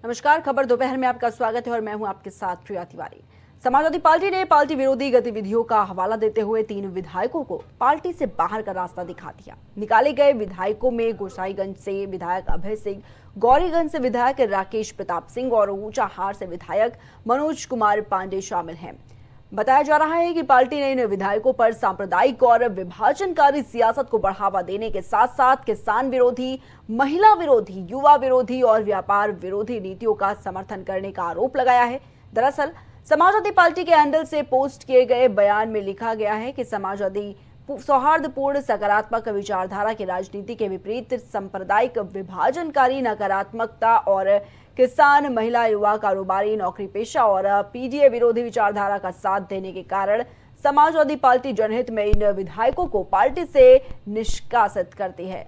नमस्कार, खबर दोपहर में आपका स्वागत है और मैं हूं आपके साथ प्रिया तिवारी। समाजवादी पार्टी ने पार्टी विरोधी गतिविधियों का हवाला देते हुए 3 विधायकों को पार्टी से बाहर का रास्ता दिखा दिया। निकाले गए विधायकों में गोसाईगंज से विधायक अभय सिंह, गौरीगंज से विधायक राकेश प्रताप सिंह और ऊंचाहार से विधायक मनोज कुमार पांडे शामिल हैं। बताया जा रहा है कि पार्टी ने इन विधायकों पर सांप्रदायिक और विभाजनकारी सियासत को बढ़ावा देने के साथ साथ किसान विरोधी, महिला विरोधी, युवा विरोधी और व्यापार विरोधी नीतियों का समर्थन करने का आरोप लगाया है। दरअसल समाजवादी पार्टी के हैंडल से पोस्ट किए गए बयान में लिखा गया है कि समाजवादी सौहार्दपूर्ण सकारात्मक विचारधारा की राजनीति के विपरीत सांप्रदायिक विभाजनकारी नकारात्मकता और किसान, महिला, युवा, कारोबारी, नौकरी पेशा और पीडीए विरोधी विचारधारा का साथ देने के कारण समाजवादी पार्टी जनहित में इन विधायकों को पार्टी से निष्कासित करती है।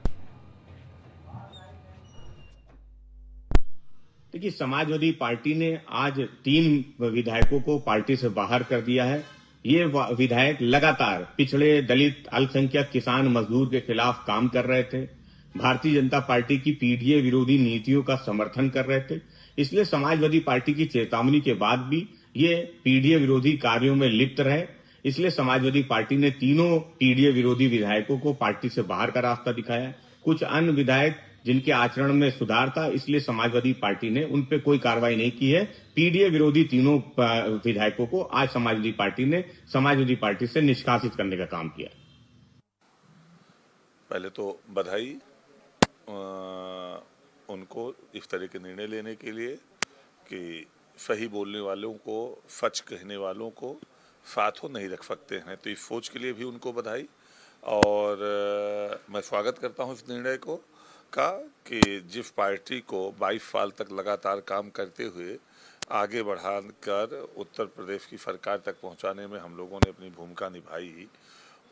देखिए, समाजवादी पार्टी ने आज 3 विधायकों को पार्टी से बाहर कर दिया है। ये विधायक लगातार पिछड़े, दलित, अल्पसंख्यक, किसान, मजदूर के खिलाफ काम कर रहे थे। भारतीय जनता पार्टी की पीडीए विरोधी नीतियों का समर्थन कर रहे थे। इसलिए समाजवादी पार्टी की चेतावनी के बाद भी ये पीडीए विरोधी कार्यों में लिप्त रहे। इसलिए समाजवादी पार्टी ने तीनों पीडीए विरोधी विधायकों को पार्टी से बाहर का रास्ता दिखाया। कुछ अन्य विधायक जिनके आचरण में सुधार था, इसलिए समाजवादी पार्टी ने उन पे कोई कार्रवाई नहीं की है। पीडीए विरोधी तीनों विधायकों को आज समाजवादी पार्टी ने समाजवादी पार्टी से निष्कासित करने का काम किया। पहले तो बधाई उनको इस तरह के निर्णय लेने के लिए कि सही बोलने वालों को, सच कहने वालों को साथों नहीं रख सकते हैं, तो इस सोच के लिए भी उनको बधाई। और मैं स्वागत करता हूं इस निर्णय को का कि जिस पार्टी को 22 साल तक लगातार काम करते हुए आगे बढ़ाकर उत्तर प्रदेश की सरकार तक पहुंचाने में हम लोगों ने अपनी भूमिका निभाई,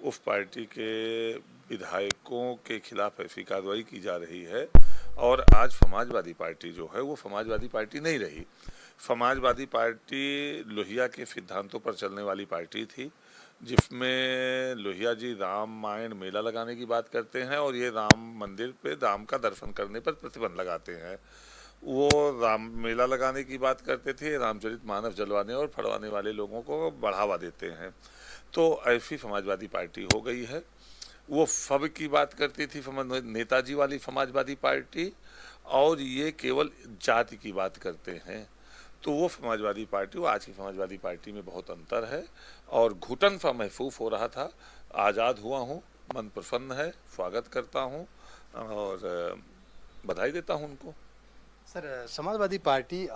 उस पार्टी के विधायकों के खिलाफ ऐसी कार्रवाई की जा रही है। और आज समाजवादी पार्टी जो है वो समाजवादी पार्टी नहीं रही। समाजवादी पार्टी लोहिया के सिद्धांतों पर चलने वाली पार्टी थी, जिसमें लोहिया जी रामायण मेला लगाने की बात करते हैं और ये राम मंदिर पे राम का दर्शन करने पर प्रतिबंध लगाते हैं। वो राम मेला लगाने की बात करते थे, रामचरितमानस जलवाने और फड़वाने वाले लोगों को बढ़ावा देते हैं। तो ऐसी समाजवादी पार्टी हो गई है। वो सब की बात करती थी नेताजी वाली समाजवादी पार्टी, और ये केवल जाति की बात करते हैं। तो वो समाजवादी पार्टी, वो आज की समाजवादी पार्टी में बहुत अंतर है और घुटन सा महसूस हो रहा था। आज़ाद हुआ हूँ, मन प्रसन्न है, स्वागत करता हूँ और बधाई देता हूँ उनको। सर, समाजवादी पार्टी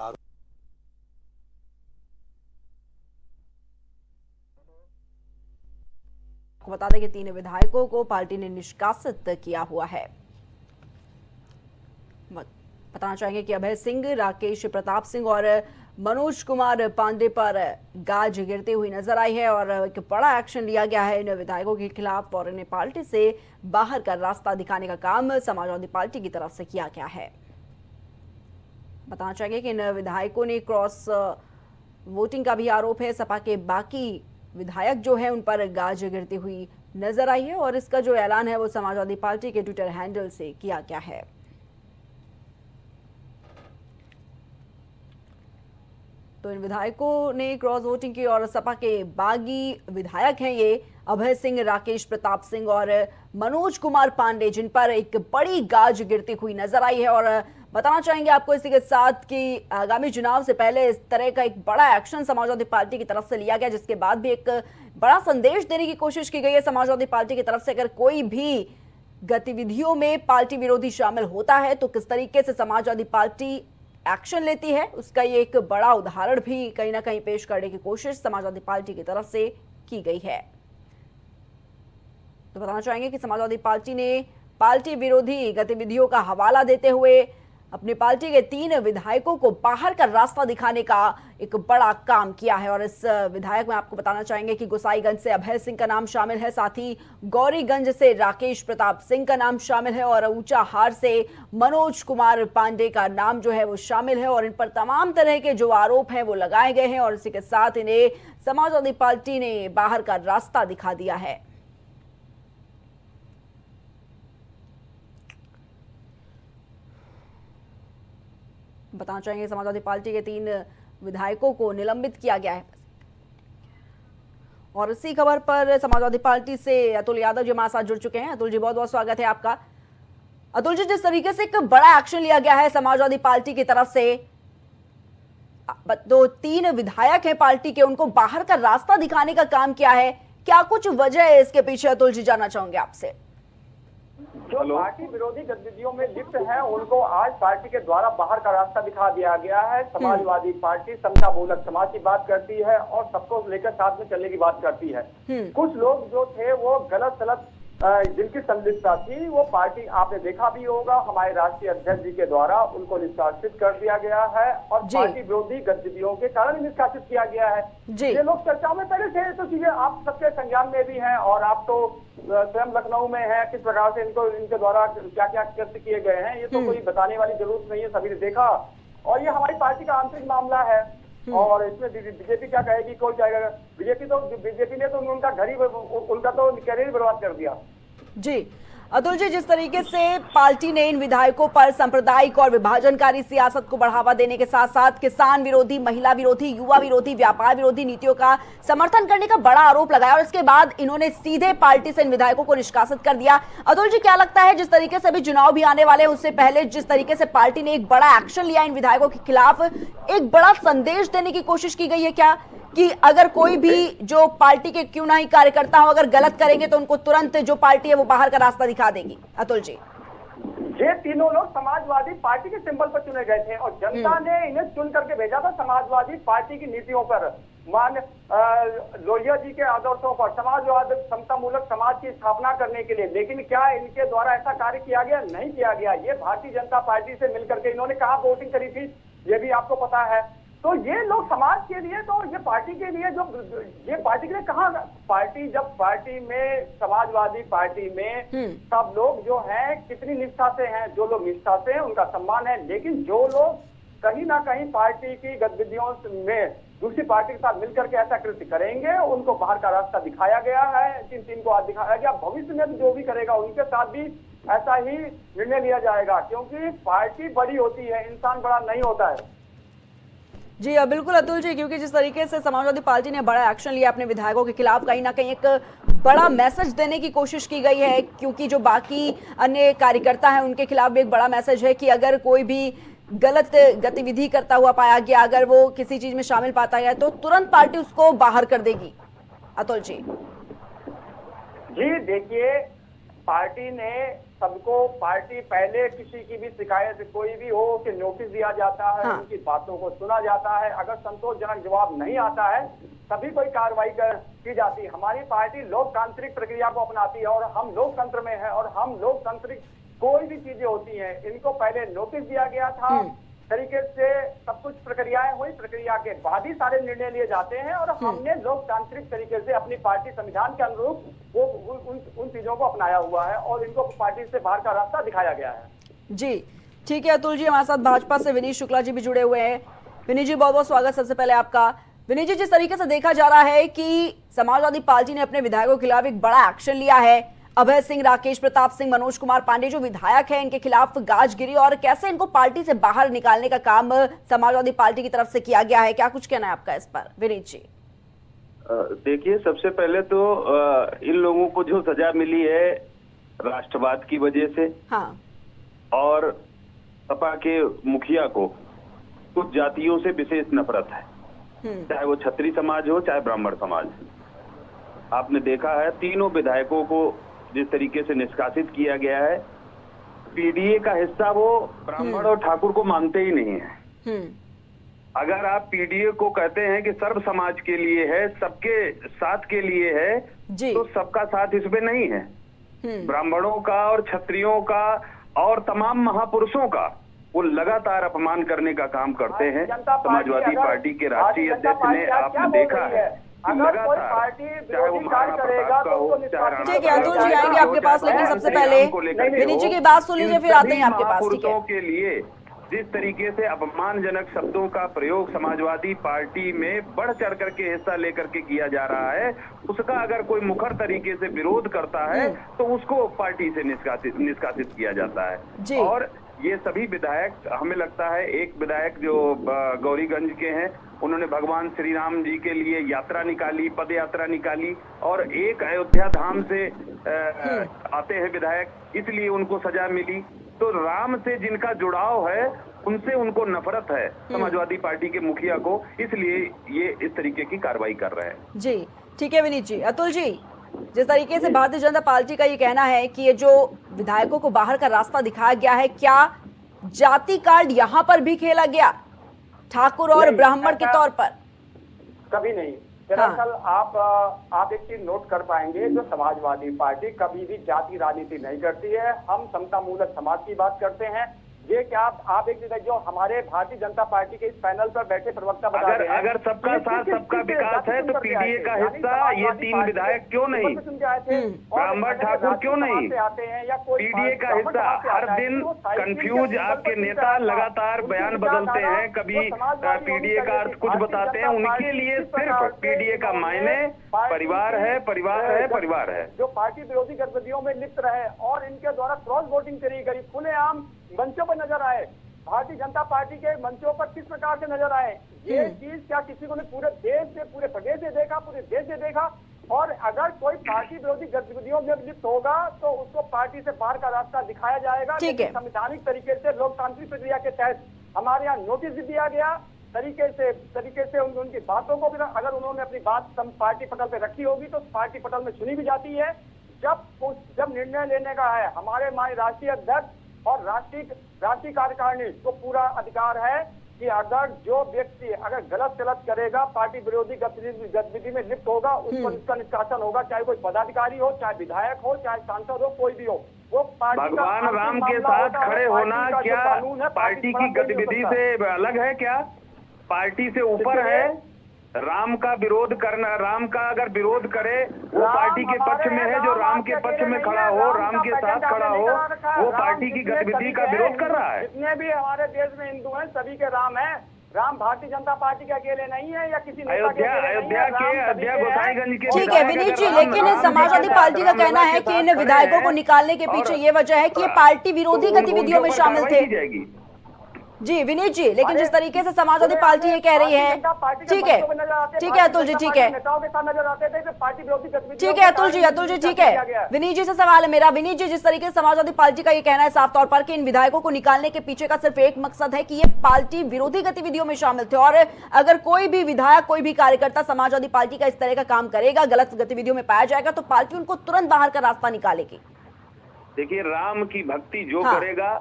बता दें कि 3 विधायकों को पार्टी ने निष्कासित किया हुआ है। बताना चाहेंगे कि अभय सिंह, राकेश प्रताप सिंह और मनोज कुमार पांडे पर गाज गिरती हुई नजर आई है और एक बड़ा एक्शन लिया गया है इन विधायकों के खिलाफ और इन्हें पार्टी से बाहर का रास्ता दिखाने का काम समाजवादी पार्टी की तरफ से किया गया है। बताना चाहेंगे कि इन विधायकों ने क्रॉस वोटिंग का भी आरोप है। सपा के बाकी विधायक जो है उन पर गाज गिरती हुई नजर आई है और इसका जो ऐलान है वो समाजवादी पार्टी के ट्विटर हैंडल से किया गया है। तो इन विधायकों ने क्रॉस वोटिंग की और सपा के बागी विधायक हैं ये अभय सिंह, राकेश प्रताप सिंह और मनोज कुमार पांडे, जिन पर एक बड़ी गाज गिरती हुई नजर आई है। और बताना चाहेंगे आपको इसी के साथ कि आगामी चुनाव से पहले इस तरह का एक बड़ा एक्शन समाजवादी पार्टी की तरफ से लिया गया, जिसके बाद भी एक बड़ा संदेश देने की कोशिश की गई है समाजवादी पार्टी की तरफ से। अगर कोई भी गतिविधियों में पार्टी विरोधी शामिल होता है तो किस तरीके से समाजवादी पार्टी एक्शन लेती है, उसका ये एक बड़ा उदाहरण भी कहीं ना कहीं पेश करने की कोशिश समाजवादी पार्टी की तरफ से की गई है। तो बताना चाहेंगे कि समाजवादी पार्टी ने पार्टी विरोधी गतिविधियों का हवाला देते हुए अपनी पार्टी के 3 विधायकों को बाहर का रास्ता दिखाने का एक बड़ा काम किया है। और इस विधायक में आपको बताना चाहेंगे कि गोसाईगंज से अभय सिंह का नाम शामिल है, साथ ही गौरीगंज से राकेश प्रताप सिंह का नाम शामिल है और ऊंचाहार से मनोज कुमार पांडे का नाम जो है वो शामिल है। और इन पर तमाम तरह के जो आरोप हैं वो लगाए गए हैं और इसी के साथ इन्हें समाजवादी पार्टी ने बाहर का रास्ता दिखा दिया है। बताना चाहेंगे समाजवादी पार्टी के 3 विधायकों को निलंबित किया गया है। और इसी खबर पर समाजवादी पार्टी से अतुल यादव जी हमारे साथ जुड़ चुके हैं। अतुल जी, बहुत बहुत स्वागत है आपका। अतुल जी, जिस तरीके से एक बड़ा एक्शन लिया गया है समाजवादी पार्टी की तरफ से, तो 3 विधायक हैं पार्टी के, उनको बाहर का रास्ता दिखाने का काम किया है, क्या कुछ वजह है इसके पीछे? अतुल जी, जानना चाहूंगे आपसे। जो पार्टी विरोधी गतिविधियों में लिप्त हैं उनको आज पार्टी के द्वारा बाहर का रास्ता दिखा दिया गया है। समाजवादी पार्टी समता मूलक समाज की बात करती है और सबको लेकर साथ में चलने की बात करती है। कुछ लोग जो थे वो गलत सलत जिनकी संलिप्तता थी वो पार्टी, आपने देखा भी होगा, हमारे राष्ट्रीय अध्यक्ष जी के द्वारा उनको निष्कासित कर दिया गया है और पार्टी विरोधी गतिविधियों के कारण निष्कासित किया गया है। ये लोग चर्चाओं में पहले थे, तो चीजें आप सबके संज्ञान में भी हैं और आप तो स्वयं लखनऊ में है, किस प्रकार से इनके द्वारा क्या क्या कृत्य किए गए हैं ये तो कोई बताने वाली जरूरत नहीं है, सभी ने देखा। और ये हमारी पार्टी का आंतरिक मामला है और इसमें बीजेपी क्या कहेगी, कोई जाएगा। बीजेपी ने तो उनका घर ही, उनका तो कैरियर बर्बाद कर दिया। जी अतुल जी, जिस तरीके से पार्टी ने इन विधायकों पर सांप्रदायिक और विभाजनकारी सियासत को बढ़ावा देने के साथ साथ किसान विरोधी, महिला विरोधी, युवा विरोधी, व्यापार विरोधी नीतियों का समर्थन करने का बड़ा आरोप लगाया और इसके बाद इन्होंने सीधे पार्टी से इन विधायकों को निष्कासित कर दिया। अतुल जी, क्या लगता है जिस तरीके से अभी चुनाव भी आने वाले हैं उससे पहले जिस तरीके से पार्टी ने एक बड़ा एक्शन लिया इन विधायकों के खिलाफ, एक बड़ा संदेश देने की कोशिश की गई है क्या कि अगर कोई भी जो पार्टी के क्यों ना ही कार्यकर्ता हो, अगर गलत करेंगे तो उनको तुरंत जो पार्टी है वो बाहर का रास्ता दिखा देगी? अतुल जी, ये तीनों लोग समाजवादी पार्टी के सिंबल पर चुने गए थे और जनता ने इन्हें चुन करके भेजा था समाजवादी पार्टी की नीतियों पर, मान लोहिया जी के आदर्शों पर, समाजवाद समता मूलक समाज की स्थापना करने के लिए। लेकिन क्या इनके द्वारा ऐसा कार्य किया गया? नहीं किया गया। ये भारतीय जनता पार्टी से मिलकर के इन्होंने कहा वोटिंग करी थी, ये भी आपको पता है। तो ये लोग समाज के लिए, तो ये पार्टी के लिए, जो ये पार्टी के लिए कहाँ, पार्टी जब पार्टी में, समाजवादी पार्टी में सब लोग जो हैं कितनी निष्ठा से हैं, जो लोग निष्ठा से हैं उनका सम्मान है, लेकिन जो लोग कहीं ना कहीं पार्टी की गतिविधियों में दूसरी पार्टी के साथ मिलकर के ऐसा कृत्य करेंगे उनको बाहर का रास्ता दिखाया गया है। तीन को आज दिखाया गया, भविष्य में जो भी करेगा उनके साथ भी ऐसा ही निर्णय लिया जाएगा, क्योंकि पार्टी बड़ी होती है, इंसान बड़ा नहीं होता है। जी बिल्कुल अतुल जी, क्योंकि जिस तरीके से समाजवादी पार्टी ने बड़ा एक्शन लिया अपने विधायकों के खिलाफ, कहीं ना कहीं एक बड़ा मैसेज देने की कोशिश की गई है, क्योंकि जो बाकी अन्य कार्यकर्ता हैं उनके खिलाफ भी एक बड़ा मैसेज है कि अगर कोई भी गलत गतिविधि करता हुआ पाया गया, अगर वो किसी चीज में शामिल पाता गया तो तुरंत पार्टी उसको बाहर कर देगी। अतुल जी, जी देखिए, पार्टी ने सबको, पार्टी पहले किसी की भी शिकायत कोई भी हो कि नोटिस दिया जाता है, उनकी बातों को सुना जाता है, अगर संतोषजनक जवाब नहीं आता है तभी कोई कार्रवाई की जाती है। हमारी पार्टी लोकतांत्रिक प्रक्रिया को अपनाती है और हम लोकतंत्र में है और हम लोकतांत्रिक कोई भी चीजें होती हैं इनको पहले नोटिस दिया गया था, तरीके से सब कुछ प्रक्रियाएं हुई, प्रक्रिया के बाद ही सारे निर्णय लिए जाते हैं और हमने लोकतांत्रिक तरीके से अपनी पार्टी संविधान के अनुरूप वो उन चीजों को अपनाया हुआ है और इनको पार्टी से बाहर का रास्ता दिखाया गया है। जी ठीक है अतुल जी, हमारे साथ भाजपा से विनीत शुक्ला जी भी जुड़े हुए हैं। विनीत जी, बहुत बहुत स्वागत सबसे पहले आपका। विनीत जी, जिस तरीके से देखा जा रहा है कि समाजवादी पार्टी ने अपने विधायकों के खिलाफ एक बड़ा एक्शन लिया है, अभय सिंह, राकेश प्रताप सिंह, मनोज कुमार पांडे जो विधायक हैं इनके खिलाफ गाज गिरी और कैसे इनको पार्टी से बाहर निकालने का काम समाजवादी पार्टी की तरफ से किया गया है, क्या कुछ कहना है आपका इस पर? विनीत जी, देखिए, सबसे पहले तो इन लोगों को जो सजा मिली है राष्ट्रवाद की वजह से, हाँ, और सपा के मुखिया को कुछ जातियों से विशेष नफरत है, चाहे वो क्षत्रिय समाज हो चाहे ब्राह्मण समाज। आपने देखा है तीनों विधायकों को जिस तरीके से निष्कासित किया गया है, पीडीए का हिस्सा वो ब्राह्मण और ठाकुर को मानते ही नहीं है। अगर आप पीडीए को कहते हैं कि सर्व समाज के लिए है, सबके साथ के लिए है, तो सबका साथ इसमें नहीं है। ब्राह्मणों का और क्षत्रियों का और तमाम महापुरुषों का वो लगातार अपमान करने का काम करते हैं। समाजवादी पार्टी के राष्ट्रीय अध्यक्ष ने, आपने देखा है, अगर कोई पार्टी विरोधी कार्य करेगा तो ठीक है अतुल जी, आएंगे आपके पास, लेकिन सबसे पहले विनीत जी की बात सुन लीजिए फिर आते हैं आपके पास। ठीक है, के लिए जिस तरीके से अपमानजनक शब्दों का प्रयोग समाजवादी पार्टी में बढ़ चढ़ करके हिस्सा लेकर के किया जा रहा है, उसका अगर कोई मुखर तरीके से विरोध करता है तो उसको पार्टी से निष्कासित किया जाता है। और ये सभी विधायक, हमें लगता है एक विधायक जो गौरीगंज के हैं, उन्होंने भगवान श्री राम जी के लिए यात्रा निकाली, पद यात्रा निकाली, और एक अयोध्या धाम से आते हैं विधायक, इसलिए उनको सजा मिली। तो राम से जिनका जुड़ाव है उनसे उनको नफरत है समाजवादी पार्टी के मुखिया को, इसलिए ये इस तरीके की कार्रवाई कर रहे हैं। जी ठीक है विनीत जी। अतुल जी, जिस तरीके से भारतीय जनता पार्टी का ये कहना है कि ये जो विधायकों को बाहर का रास्ता दिखाया गया है, क्या जाति कार्ड यहाँ पर भी खेला गया, ठाकुर और ब्राह्मण के तौर पर? कभी नहीं। दरअसल आप एक चीज नोट कर पाएंगे, जो समाजवादी पार्टी कभी भी जाति राजनीति नहीं करती है। हम समता मूलक समाज की बात करते हैं। ये क्या आप एक चीज, जो हमारे भारतीय जनता पार्टी के इस पैनल पर बैठे प्रवक्ता बता रहे हैं, अगर सबका साथ सबका विकास है तो पीडीए का हिस्सा ये 3 विधायक क्यों नहीं, ब्राह्मण ठाकुर क्यों नहीं, पीडीए का हिस्सा? हर दिन कंफ्यूज आपके नेता लगातार बयान बदलते हैं, कभी पीडीए का अर्थ कुछ बताते हैं। उनके लिए सिर्फ पीडीए का मायने परिवार है, परिवार है, परिवार है। जो पार्टी विरोधी गतिविधियों में लिप्त रहे और इनके द्वारा क्रॉस वोटिंग करी गई, खुलेआम मंचों पर नजर आए, भारतीय जनता पार्टी के मंचों पर किस प्रकार से नजर आए, ये चीज क्या किसी को ने पूरे देश से, पूरे प्रदेश से देखा, पूरे देश से देखा? और अगर कोई पार्टी विरोधी गतिविधियों में लिप्त होगा तो उसको पार्टी से बाहर का रास्ता दिखाया जाएगा। लेकिन संवैधानिक तरीके से, लोकतांत्रिक प्रक्रिया के तहत हमारे यहाँ नोटिस भी दिया गया, तरीके से उनकी बातों को भी, अगर उन्होंने अपनी बात पार्टी पटल पे रखी होगी तो पार्टी पटल में सुनी भी जाती है। जब निर्णय लेने का है, हमारे माननीय राष्ट्रीय अध्यक्ष और राष्ट्रीय कार्यकारिणी को पूरा अधिकार है कि अगर जो व्यक्ति अगर गलत करेगा, पार्टी विरोधी गतिविधि में लिप्त होगा, उसको इसका निष्कासन होगा, चाहे कोई पदाधिकारी हो, चाहे विधायक हो, चाहे सांसद हो, कोई भी हो। वो भगवान राम के साथ खड़े होना क्या पार्टी की गतिविधि से अलग है? क्या पार्टी से ऊपर है? राम का विरोध करना, राम का अगर विरोध करे वो पार्टी के पक्ष में है, जो राम के पक्ष में खड़ा हो, राम के साथ खड़ा हो, वो पार्टी की गतिविधि का विरोध कर रहा है। जितने भी हमारे देश में हिंदू हैं सभी के राम है। राम भारतीय जनता पार्टी के अकेले नहीं है या किसी अयोध्या गोसाईगंज के। ठीक है विनीत जी, लेकिन समाजवादी पार्टी का कहना है कि इन विधायकों को निकालने के पीछे ये वजह है कि ये पार्टी विरोधी गतिविधियों में शामिल थे। जी विनीत जी, लेकिन जिस तरीके से समाजवादी पार्टी ये कह रही है, ठीक है अतुल जी, ठीक है अतुल जी, ठीक है विनीत जी से सवाल है मेरा। विनीत जी, जिस तरीके से समाजवादी पार्टी का ये कहना है साफ तौर पर कि इन विधायकों को निकालने के पीछे का सिर्फ एक मकसद है कि ये पार्टी विरोधी गतिविधियों में शामिल थे, और अगर कोई भी विधायक, कोई भी कार्यकर्ता समाजवादी पार्टी का इस तरह का काम करेगा, गलत गतिविधियों में पाया जाएगा, तो पार्टी उनको तुरंत बाहर का रास्ता निकालेगी। देखिए, राम की भक्ति जो करेगा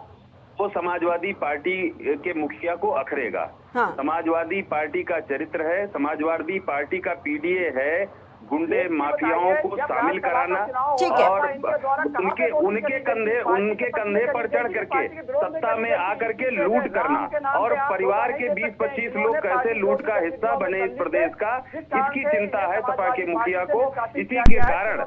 वो समाजवादी पार्टी के मुखिया को अखरेगा। समाजवादी पार्टी का चरित्र है, समाजवादी पार्टी का पीडीए है गुंडे माफियाओं को शामिल कराना और उनके कंधे पर चढ़ करके सत्ता में आकर के लूट करना, और परिवार के 20-25 लोग कैसे लूट का हिस्सा बने इस प्रदेश का, इसकी चिंता है सपा के मुखिया को। इसी के कारण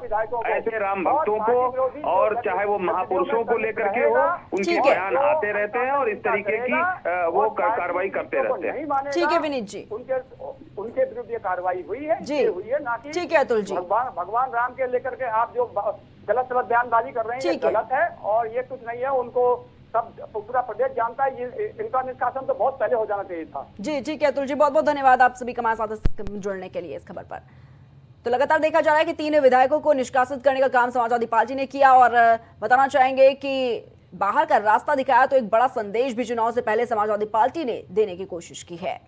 ऐसे राम भक्तों को, और चाहे वो महापुरुषों को लेकर के हो, उनके बयान आते रहते हैं और इस तरीके की वो कार्रवाई करते रहते हैं। ठीक है विनीत जी, उनके विरुद्ध ये कार्रवाई हुई है जी, हुई है ना कि ठीक है अतुल जी। भगवान राम के लेकर के आप जो गलत बयानबाजी कर रहे हैं, ये गलत है और ये कुछ नहीं है। उनको सब पूरा प्रदेश जानता है, ये इनका निष्कासन तो बहुत पहले हो जाना चाहिए था। जी ठीक है अतुल जी, बहुत बहुत धन्यवाद आप सभी हमारे साथ जुड़ने के लिए इस खबर पर। तो लगातार देखा जा रहा है कि 3 विधायकों को निष्कासित करने का काम समाजवादी पार्टी ने किया, और बताना चाहेंगे कि बाहर का रास्ता दिखाया तो एक बड़ा संदेश भी चुनाव से पहले समाजवादी पार्टी ने देने की कोशिश की है।